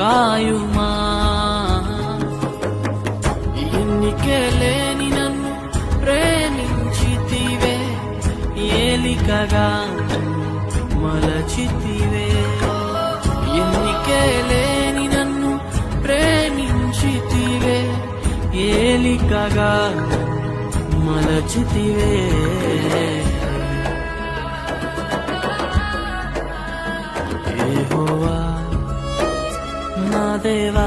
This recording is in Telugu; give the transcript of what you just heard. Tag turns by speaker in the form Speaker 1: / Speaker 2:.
Speaker 1: కాయుమా. ఎన్నికే లేని నన్ను ప్రేమించితివే, ఏలికగా మలచితివే. ఎన్నికే లేని నన్ను ప్రేమించితివే, ఏలికగా మలచితివే. యెహోవా నా దేవా,